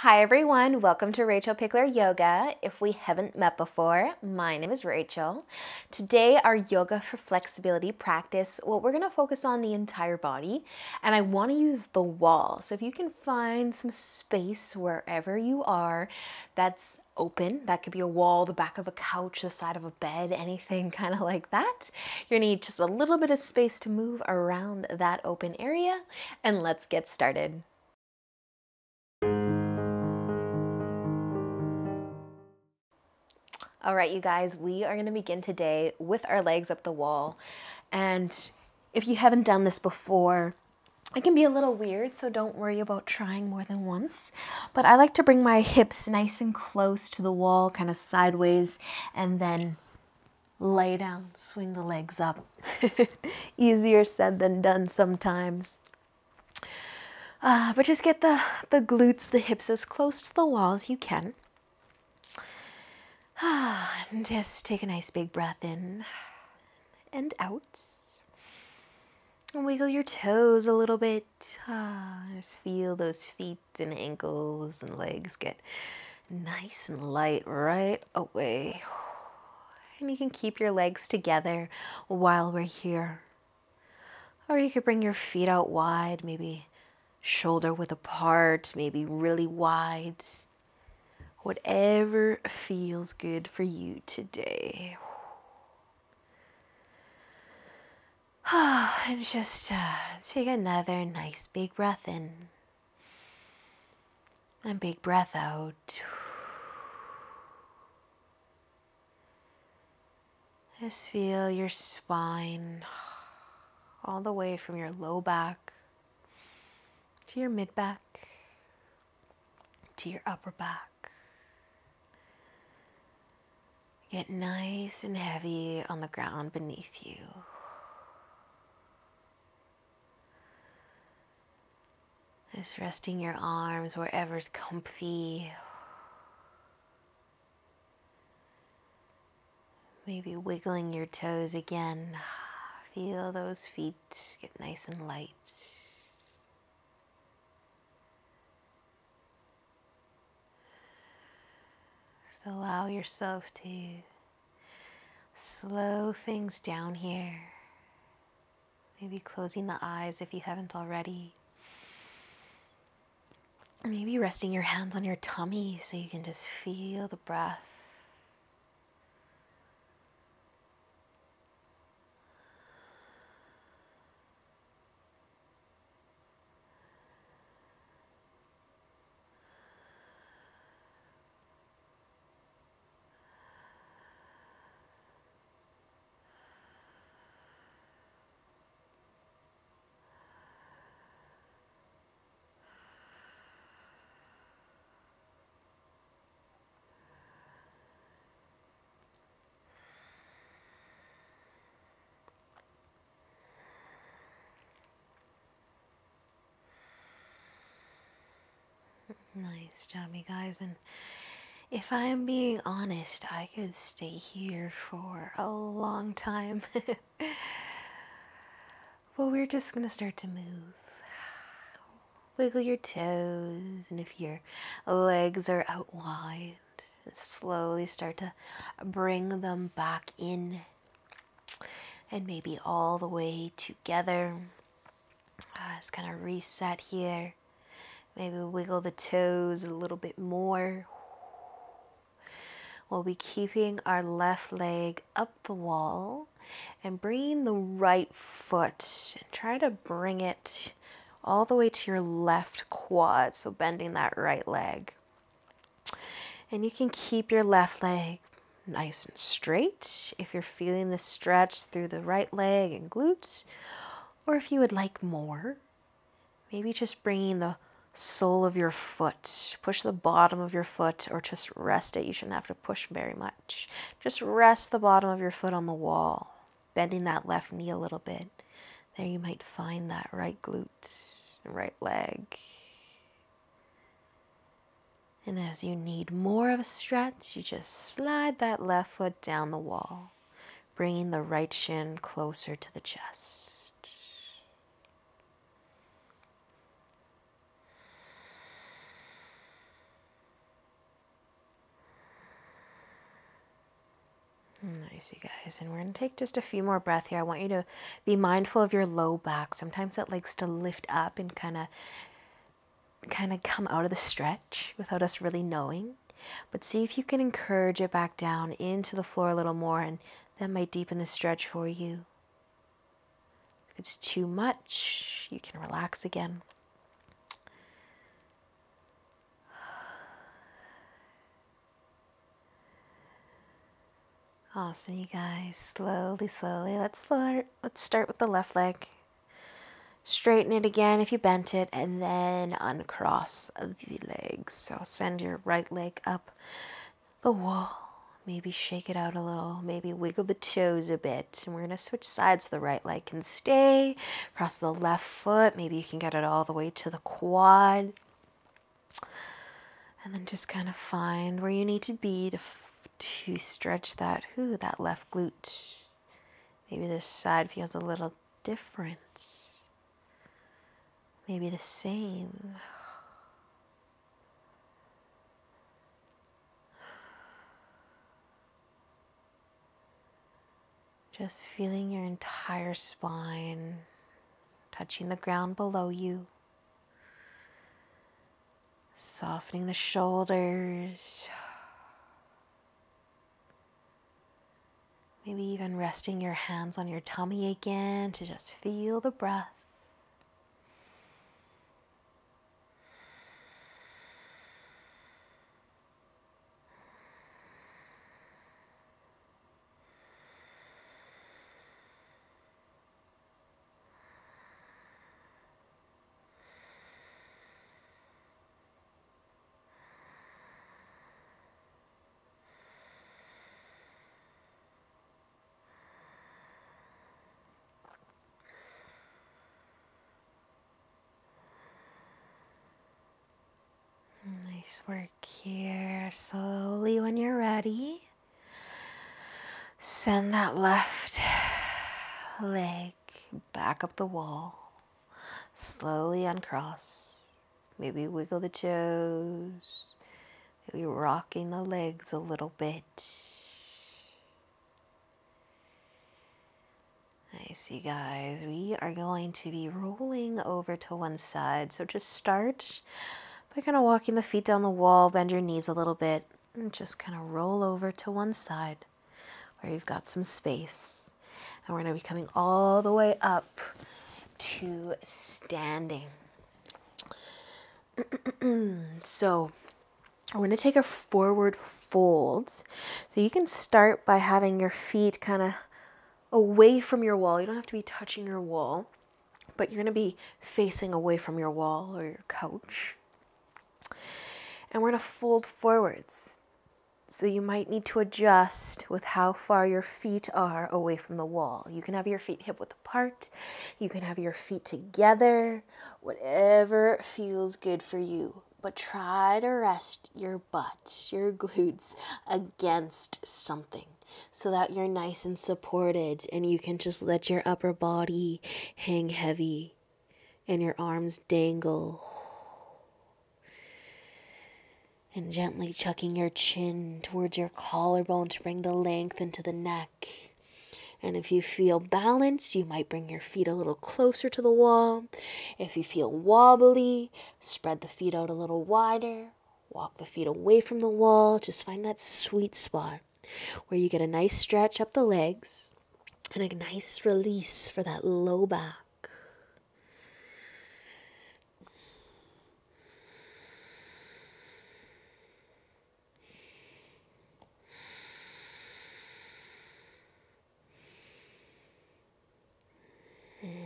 Hi everyone, welcome to Rachel Pichler Yoga. If we haven't met before, my name is Rachel. Today our yoga for flexibility practice, well, we're going to focus on the entire body and I want to use the wall. So if you can find some space wherever you are that's open, that could be a wall, the back of a couch, the side of a bed, anything kind of like that. You're going to need just a little bit of space to move around that open area, and let's get started. All right, you guys, we are going to begin today with our legs up the wall. And if you haven't done this before, it can be a little weird, so don't worry about trying more than once. But I like to bring my hips nice and close to the wall, kind of sideways, and then lay down, swing the legs up. Easier said than done sometimes. But just get the glutes, the hips as close to the wall as you can. And just take a nice big breath in and out. And wiggle your toes a little bit. Just feel those feet and ankles and legs get nice and light right away. And you can keep your legs together while we're here. Or you could bring your feet out wide, maybe shoulder width apart, maybe really wide. Whatever feels good for you today. And just take another nice big breath in. And big breath out. Just feel your spine all the way from your low back to your mid back to your upper back. Get nice and heavy on the ground beneath you. Just resting your arms wherever's comfy. Maybe wiggling your toes again. Feel those feet get nice and light. Just allow yourself to slow things down here. Maybe closing the eyes if you haven't already. Maybe resting your hands on your tummy so you can just feel the breath. Nice job, you guys. And if I am being honest, I could stay here for a long time. But we're just going to start to move. Wiggle your toes, and if your legs are out wide, slowly start to bring them back in. And maybe all the way together. Just kind of reset here. Maybe wiggle the toes a little bit more. We'll be keeping our left leg up the wall and bringing the right foot. And try to bring it all the way to your left quad, so bending that right leg. And you can keep your left leg nice and straight if you're feeling the stretch through the right leg and glutes. Or if you would like more, maybe just bringing the sole of your foot, push the bottom of your foot, or just rest it. You shouldn't have to push very much. Just rest the bottom of your foot on the wall, bending that left knee a little bit. There you might find that right glute, right leg. And as you need more of a stretch, you just slide that left foot down the wall, bringing the right shin closer to the chest. Nice, you guys. And we're going to take just a few more breaths here. I want you to be mindful of your low back. Sometimes it likes to lift up and kind of come out of the stretch without us really knowing. But see if you can encourage it back down into the floor a little more, and that might deepen the stretch for you. If it's too much, you can relax again. Awesome, you guys. Slowly, slowly. Let's start with the left leg. Straighten it again if you bent it, and then uncross the legs. So send your right leg up the wall. Maybe shake it out a little. Maybe wiggle the toes a bit. And we're going to switch sides so the right leg can stay. Cross the left foot. Maybe you can get it all the way to the quad. And then just kind of find where you need to be to stretch that left glute. Maybe this side feels a little different. Maybe the same. Just feeling your entire spine touching the ground below you. Softening the shoulders. Maybe even resting your hands on your tummy again to just feel the breath. Nice work here. Slowly, when you're ready, send that left leg back up the wall. Slowly uncross. Maybe wiggle the toes. Maybe rocking the legs a little bit. Nice, you guys. We are going to be rolling over to one side. So just start by kind of walking the feet down the wall, bend your knees a little bit, and just kind of roll over to one side where you've got some space. And we're going to be coming all the way up to standing. So we're going to take a forward fold. So you can start by having your feet kind of away from your wall. You don't have to be touching your wall, but you're going to be facing away from your wall or your couch. And we're going to fold forwards. So you might need to adjust with how far your feet are away from the wall. You can have your feet hip width apart. You can have your feet together. Whatever feels good for you. But try to rest your butt, your glutes against something so that you're nice and supported and you can just let your upper body hang heavy and your arms dangle. And gently chucking your chin towards your collarbone to bring the length into the neck. And if you feel balanced, you might bring your feet a little closer to the wall. If you feel wobbly, spread the feet out a little wider. Walk the feet away from the wall. Just find that sweet spot where you get a nice stretch up the legs and a nice release for that low back.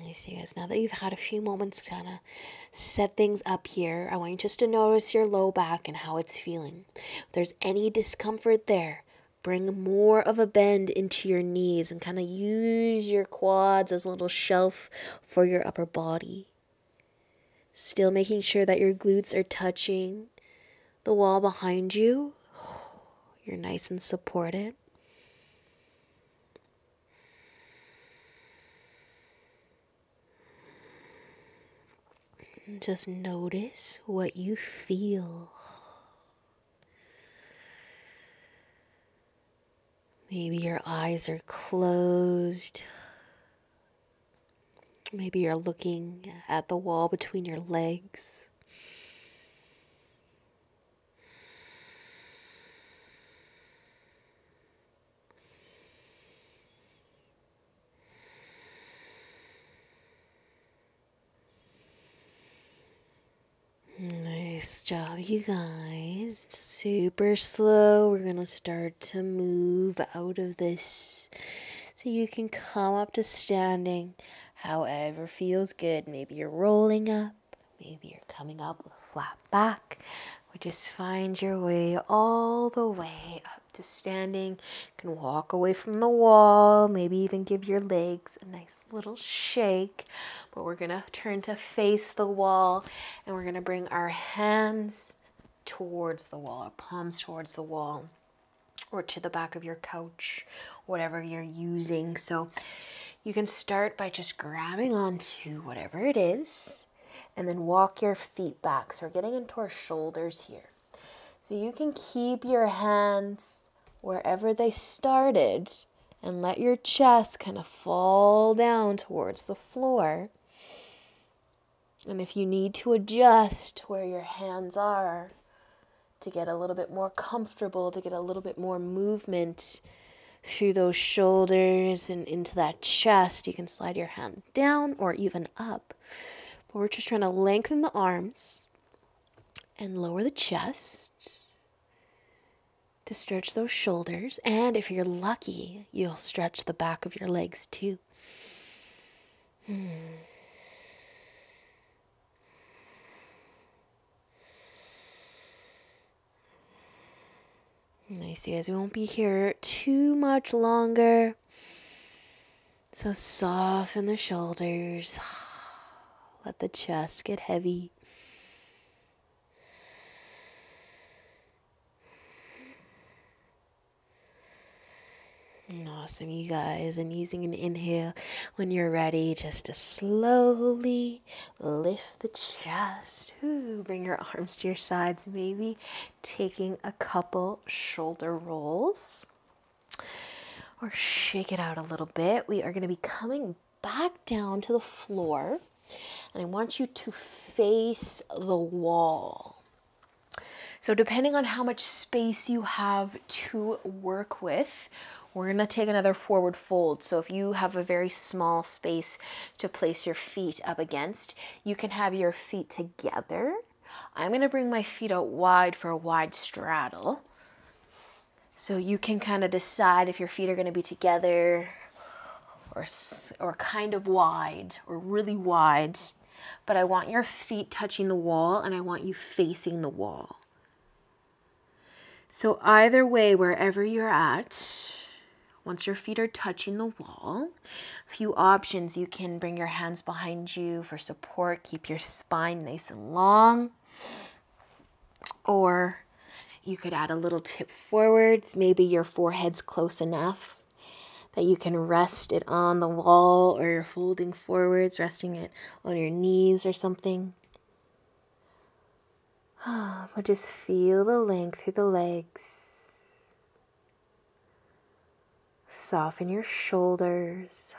You see, guys, now that you've had a few moments to kind of set things up here, I want you just to notice your low back and how it's feeling. If there's any discomfort there, bring more of a bend into your knees and kind of use your quads as a little shelf for your upper body. Still making sure that your glutes are touching the wall behind you. You're nice and supported. Just notice what you feel. Maybe your eyes are closed. Maybe you're looking at the wall between your legs. Nice job, you guys. Super slow. We're gonna start to move out of this so you can come up to standing however feels good. Maybe you're rolling up, maybe you're coming up with a flat back, or just find your way all the way up to standing. You can walk away from the wall, maybe even give your legs a nice little shake. But we're gonna turn to face the wall, and we're gonna bring our hands towards the wall, our palms towards the wall, or to the back of your couch, whatever you're using. So you can start by just grabbing onto whatever it is, and then walk your feet back. So we're getting into our shoulders here. So you can keep your hands wherever they started and let your chest kind of fall down towards the floor. And if you need to adjust where your hands are to get a little bit more comfortable, to get a little bit more movement through those shoulders and into that chest, you can slide your hands down or even up. But we're just trying to lengthen the arms and lower the chest to stretch those shoulders. And if you're lucky, you'll stretch the back of your legs too. Nice, you guys. We won't be here too much longer. So soften the shoulders. Let the chest get heavy. Awesome, you guys. And using an inhale when you're ready, just to slowly lift the chest. Bring your arms to your sides, maybe taking a couple shoulder rolls. Or shake it out a little bit. We are going to be coming back down to the floor. And I want you to face the wall. So depending on how much space you have to work with, we're going to take another forward fold. So if you have a very small space to place your feet up against, you can have your feet together. I'm going to bring my feet out wide for a wide straddle. So you can kind of decide if your feet are going to be together or kind of wide or really wide. But I want your feet touching the wall, and I want you facing the wall. So either way, wherever you're at, once your feet are touching the wall, a few options. You can bring your hands behind you for support. Keep your spine nice and long. Or you could add a little tip forwards. Maybe your forehead's close enough that you can rest it on the wall, or you're folding forwards, resting it on your knees or something. But just feel the length through the legs. Soften your shoulders.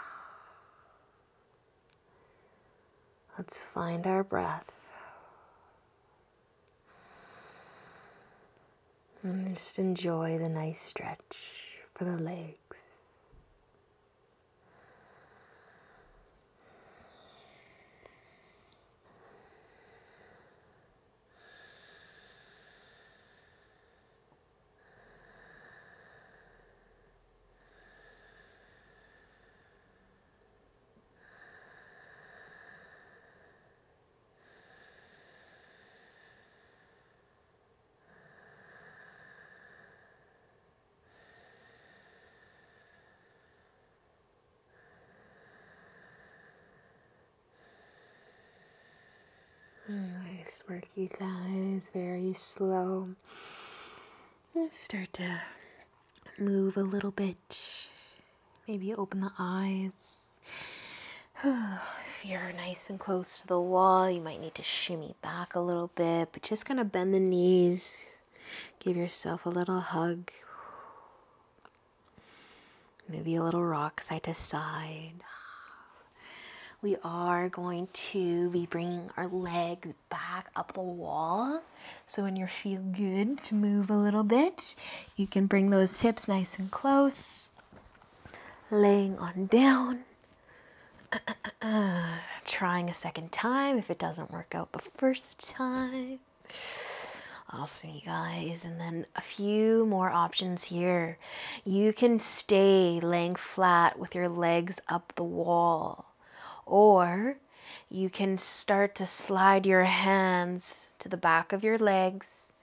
Let's find our breath. And just enjoy the nice stretch for the legs. Nice work, you guys. Very slow. Let's start to move a little bit. Maybe open the eyes. If you're nice and close to the wall, you might need to shimmy back a little bit, but just kind of bend the knees. Give yourself a little hug. Maybe a little rock side to side. We are going to be bringing our legs back up the wall. So when you feel good to move a little bit, you can bring those hips nice and close. Laying on down. Trying a second time if it doesn't work out the first time. Awesome, you guys. And then a few more options here. You can stay laying flat with your legs up the wall. Or you can start to slide your hands to the back of your legs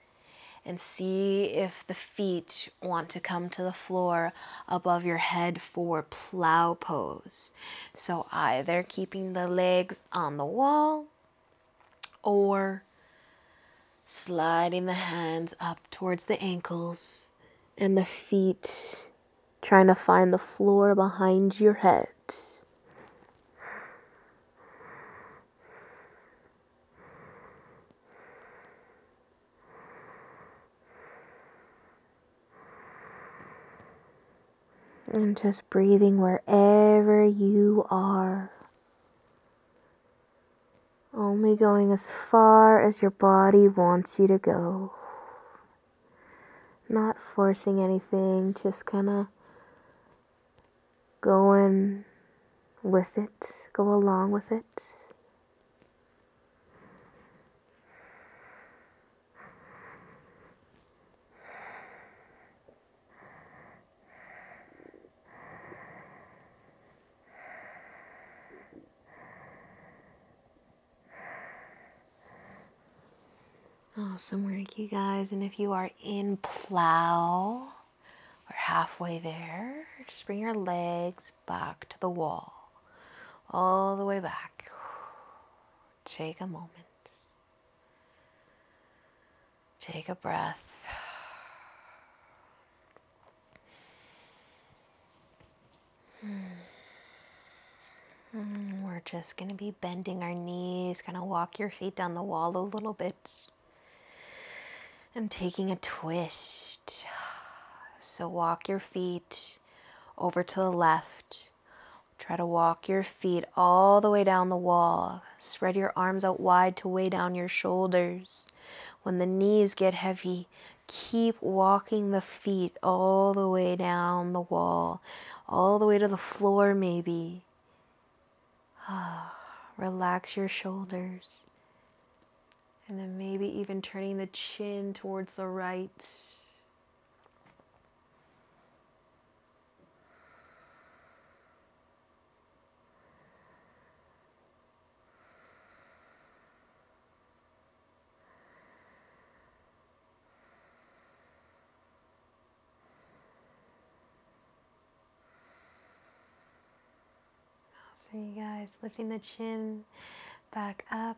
and see if the feet want to come to the floor above your head for plow pose. So either keeping the legs on the wall or sliding the hands up towards the ankles and the feet trying to find the floor behind your head. And just breathing wherever you are. Only going as far as your body wants you to go. Not forcing anything, just kind of going with it, go along with it. Awesome work, you guys. And if you are in plow or halfway there, just bring your legs back to the wall, all the way back. Take a moment. Take a breath. We're just going to be bending our knees, kind of walk your feet down the wall a little bit. And taking a twist. So walk your feet over to the left. Try to walk your feet all the way down the wall. Spread your arms out wide to weigh down your shoulders. When the knees get heavy, keep walking the feet all the way down the wall, all the way to the floor maybe. Relax your shoulders. And then maybe even turning the chin towards the right. So you guys, lifting the chin back up.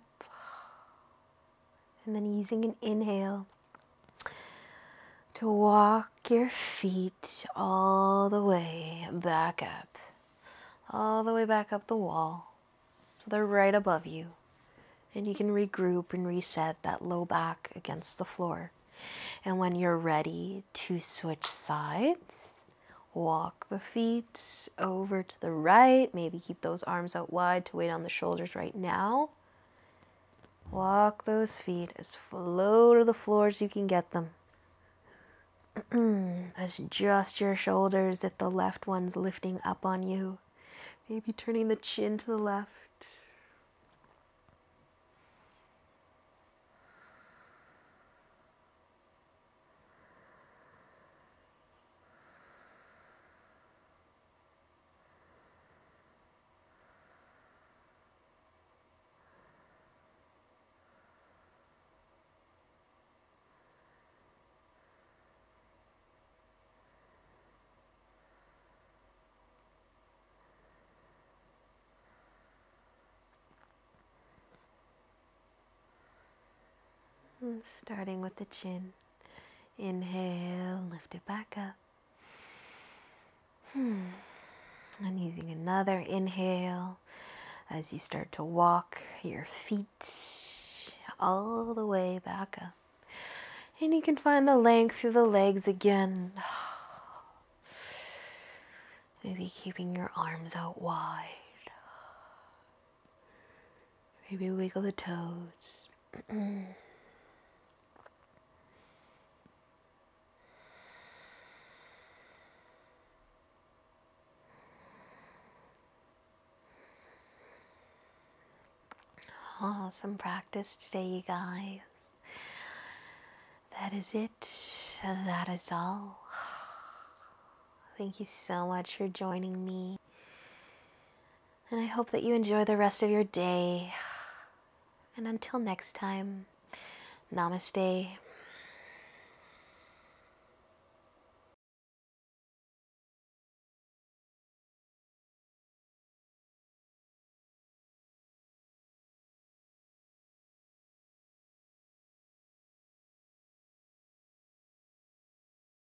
And then using an inhale to walk your feet all the way back up. All the way back up the wall. So they're right above you. And you can regroup and reset that low back against the floor. And when you're ready to switch sides, walk the feet over to the right. Maybe keep those arms out wide to weigh down the shoulders right now. Walk those feet as low to the floor as you can get them. Adjust your shoulders if the left one's lifting up on you. Maybe turning the chin to the left. Starting with the chin. Inhale, lift it back up. And using another inhale as you start to walk your feet all the way back up. And you can find the length through the legs again. Maybe keeping your arms out wide. Maybe wiggle the toes. Awesome practice today, you guys. That is it. That is all. Thank you so much for joining me. And I hope that you enjoy the rest of your day. And until next time, namaste.